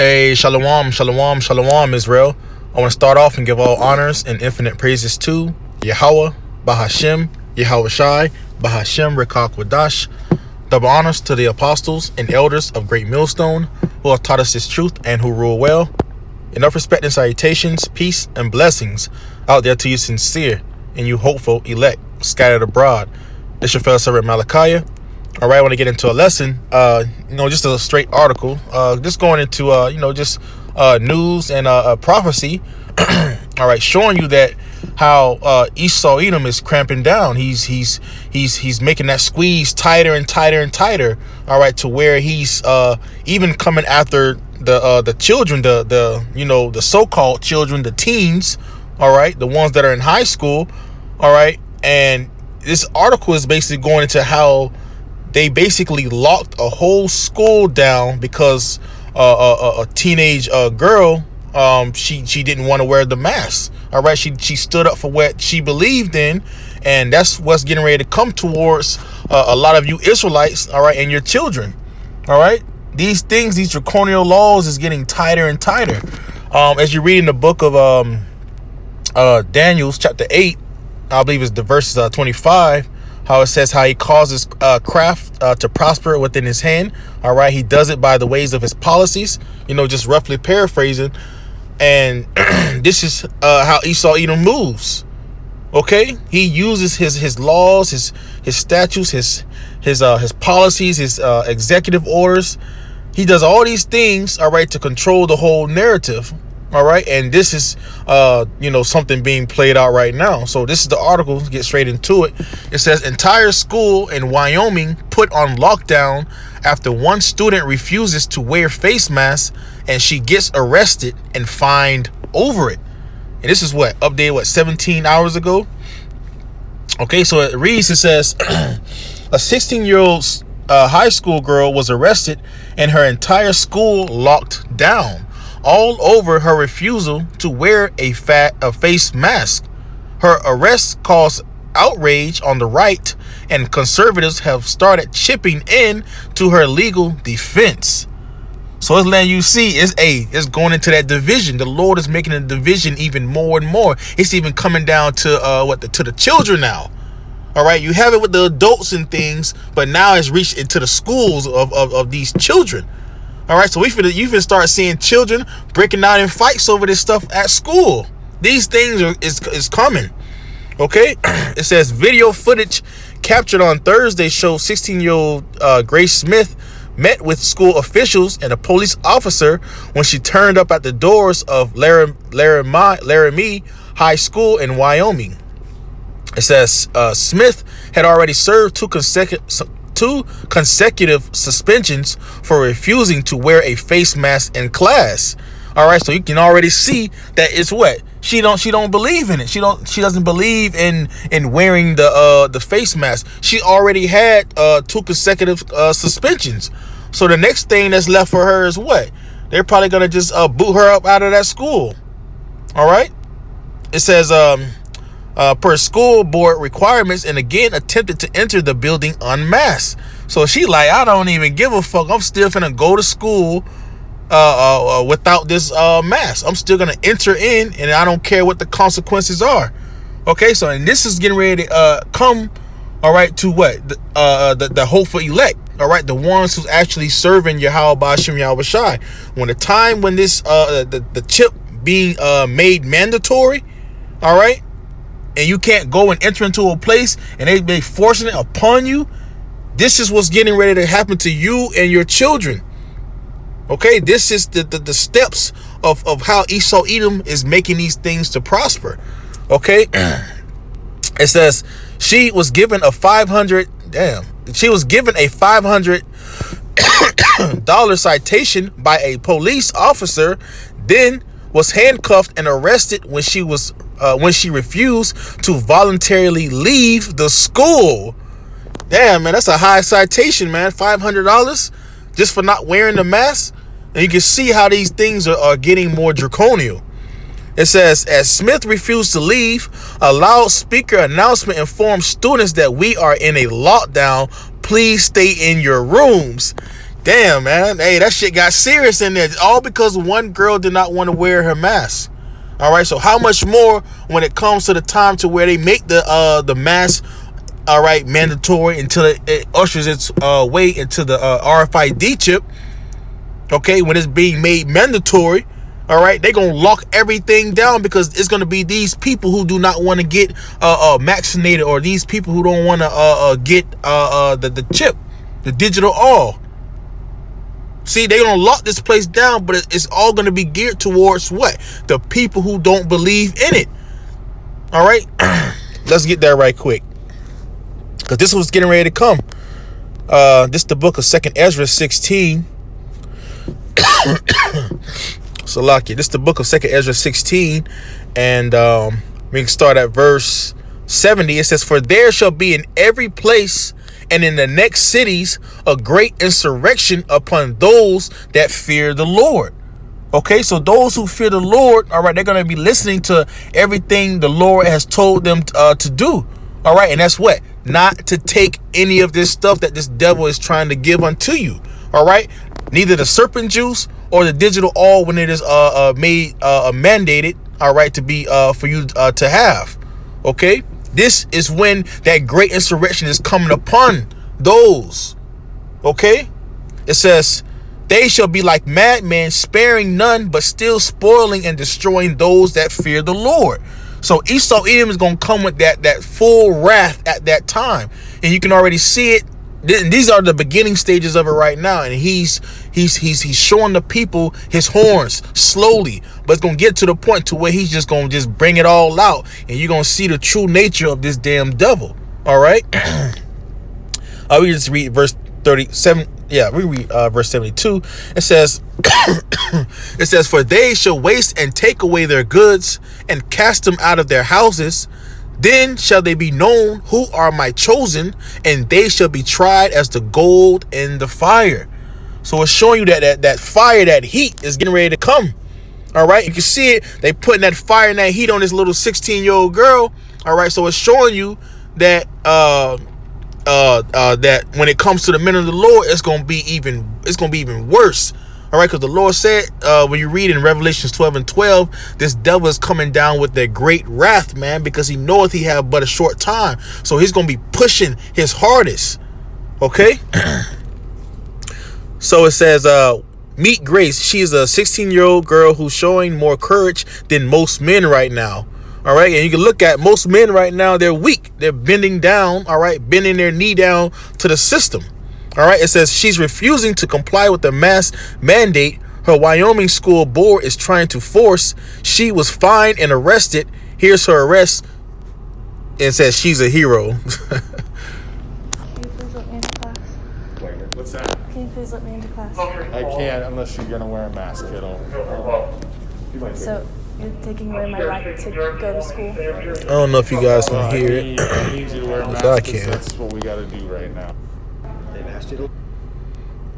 Hey, shalom, shalom, shalom, Israel. I want to start off and give all honors and infinite praises to Yahweh, Bahashem, Yahweh Shai, Bahashem, Rekak Wadash. Double honors to the apostles and elders of Great Millstone who have taught us this truth and who rule well. Enough respect and salutations, peace and blessings out there to you sincere and you hopeful elect scattered abroad. This your fellow servant Malachi. All right, I want to get into a lesson, just a straight article, just going into, news and prophecy. All right, showing you that how Esau Edom is cramping down. He's making that squeeze tighter and tighter and tighter. All right, to where he's even coming after the children, the so-called children, the teens. All right, the ones that are in high school. All right, and this article is basically going into how they basically locked a whole school down because a teenage girl, she didn't want to wear the mask. All right, she stood up for what she believed in, and that's what's getting ready to come towards a lot of you Israelites. All right, and your children. All right, these draconian laws is getting tighter and tighter. As you read in the book of Daniel, chapter 8, I believe it's the verses 25. How it says how he causes craft to prosper within his hand. All right, he does it by the ways of his policies. Just roughly paraphrasing. And this is how Esau Edom moves. Okay, he uses his laws, his statutes, his policies, his executive orders. He does all these things, all right, to control the whole narrative. All right, and this is something being played out right now. So this is the article. Let's get straight into it. It says entire school in Wyoming put on lockdown after one student refuses to wear face masks and she gets arrested and fined over it. And this is updated 17 hours ago. Okay, so it reads, it says a 16-year-old high school girl was arrested and her entire school locked down all over her refusal to wear a face mask. Her arrest caused outrage on the right, and conservatives have started chipping in to her legal defense. So it's letting you see it's going into that division. The Lord is making the division even more and more. It's even coming down to the children now. All right, you have it with the adults and things, but now it's reached into the schools of these children. All right, so you can start seeing children breaking out in fights over this stuff at school. These things is coming. Okay, it says video footage captured on Thursday shows 16-year-old Grace Smith met with school officials and a police officer when she turned up at the doors of Laramie High School in Wyoming. It says Smith had already served two consecutive suspensions for refusing to wear a face mask in class. All right, so you can already see that it's she don't believe in it. She doesn't believe in wearing the face mask. She already had two consecutive suspensions. So the next thing that's left for her is they're probably gonna just boot her up out of that school. All right, it says per school board requirements, and again attempted to enter the building unmasked. So she I don't even give a fuck. I'm still finna go to school without this mask. I'm still gonna enter in, and I don't care what the consequences are. Okay, so and this is getting ready to come. All right, to the hopeful elect. All right, the ones who's actually serving Yahweh Ba'ashem Yahweh Shai. When the time when this the chip being made mandatory. All right. And you can't go and enter into a place and they forcing it upon you. This is what's getting ready to happen to you and your children. Okay, this is the steps of how Esau Edom is making these things to prosper. Okay, it says she was given a $500 citation by a police officer, then was handcuffed and arrested when she refused to voluntarily leave the school. Damn, man, that's a high citation, man. $500 just for not wearing the mask. And you can see how these things are getting more draconian. It says, as Smith refused to leave, a loudspeaker announcement informed students that we are in a lockdown. Please stay in your rooms. Damn, man. Hey, that shit got serious in there. All because one girl did not want to wear her mask. All right. So how much more when it comes to the time to where they make the mask, all right, mandatory until it ushers its way into the RFID chip. Okay, when it's being made mandatory, all right, they're gonna lock everything down because it's gonna be these people who do not want to get vaccinated, or these people who don't want to get the chip, the digital all. See, they're gonna lock this place down, but it's all gonna be geared towards what? The people who don't believe in it. All right, let's get that right quick, because this was getting ready to come. This is the book of 2nd Ezra 16. Salakia. This is the book of 2nd Ezra 16, and we can start at verse 70. It says, "For there shall be in every place and in the next cities a great insurrection upon those that fear the Lord." Okay, so those who fear the Lord, all right, they're going to be listening to everything the Lord has told them to do. All right, and that's what? Not to take any of this stuff that this devil is trying to give unto you. All right, neither the serpent juice or the digital all when it is made mandated, all right, to be for you to have. Okay, this is when that great insurrection is coming upon those. Okay, it says, "They shall be like madmen, sparing none, but still spoiling and destroying those that fear the Lord." So Esau Edom is going to come with that full wrath at that time, and you can already see it. These are the beginning stages of it right now, and he's showing the people his horns slowly, but it's gonna get to the point to where he's just gonna just bring it all out, and you're gonna see the true nature of this damn devil. All right. We just read verse 37. Yeah, we read verse 72. It says, it says, "For they shall waste and take away their goods and cast them out of their houses. Then shall they be known who are my chosen, and they shall be tried as the gold in the fire." So it's showing you that fire, that heat is getting ready to come. All right, you can see it. They putting that fire and that heat on this little 16-year-old girl. All right, so it's showing you that that when it comes to the men of the Lord, it's gonna be even worse. All right, because the Lord said, when you read in Revelations 12 and 12, this devil is coming down with that great wrath, man, because he knoweth he have but a short time. So he's going to be pushing his hardest. Okay. So it says, meet Grace. She is a 16-year-old girl who's showing more courage than most men right now. All right. And you can look at most men right now. They're weak. They're bending down. All right. Bending their knee down to the system. All right, it says she's refusing to comply with the mask mandate her Wyoming school board is trying to force. She was fined and arrested. Here's her arrest. And says she's a hero. Can you please let me into class? What's that? Can you please let me into class? I can't unless you're gonna wear a mask, kiddo. So you're taking away my right to go to school? I don't know if you guys can hear it. I need you to wear a mask. I can. That's what we gotta do right now.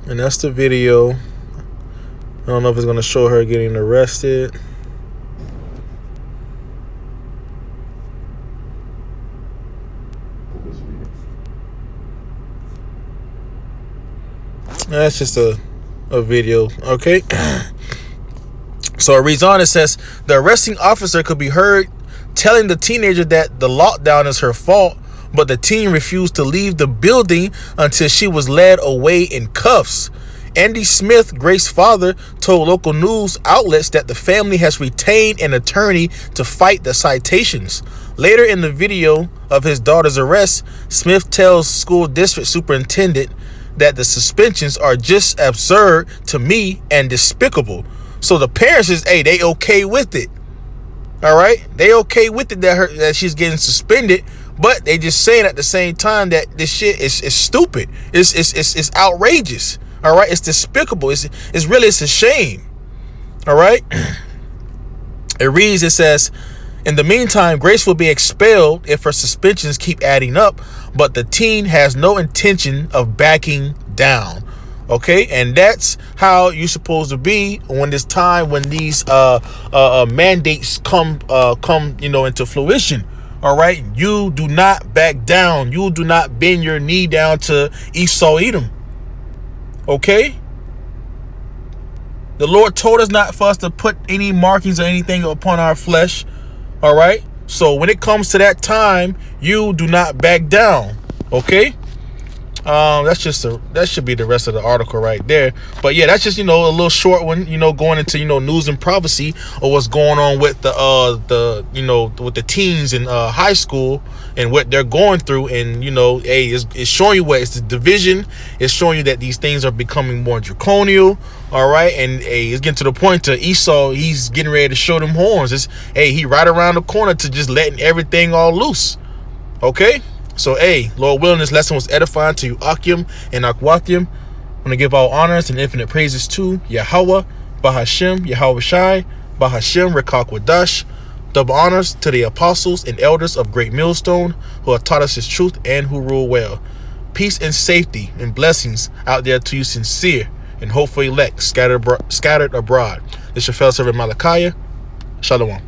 And that's the video. I don't know if it's going to show her getting arrested. That's just a video. Okay. So it reads on. It says, the arresting officer could be heard telling the teenager that the lockdown is her fault, but the teen refused to leave the building until she was led away in cuffs. Andy Smith, Grace's father, told local news outlets that the family has retained an attorney to fight the citations. Later in the video of his daughter's arrest, Smith tells school district superintendent that the suspensions are just absurd to me and despicable. So the parents is, hey, they okay with it. All right, they okay with it that she's getting suspended, but they just saying at the same time that this shit is stupid. It's outrageous. All right, it's despicable. It's a shame. All right. It reads. It says, in the meantime, Grace will be expelled if her suspensions keep adding up, but the teen has no intention of backing down. Okay, and that's how you're supposed to be when this time when these mandates come into fruition. All right, you do not back down. You do not bend your knee down to Esau Edom. Okay, The Lord told us not for us to put any markings or anything upon our flesh. All right. So when it comes to that time, you do not back down. Okay. That should be the rest of the article right there. But yeah, that's just, a little short one, going into, news and prophecy of what's going on with with the teens in high school and what they're going through. And, hey, it's showing you it's the division. It's showing you that these things are becoming more draconian. All right. And hey, it's getting to the point to Esau. He's getting ready to show them horns. He right around the corner to just letting everything all loose. Okay. So, hey, Lord willing, this lesson was edifying to you, Akim and Akwathium. I'm going to give all honors and infinite praises to Yahweh, Bahashem, Yahweh Shai, Bahashem, Rekakwadash. Double honors to the apostles and elders of Great Millstone who have taught us his truth and who rule well. Peace and safety and blessings out there to you sincere and hopefully elect scattered abroad. This is your fellow servant Malachi. Shalom.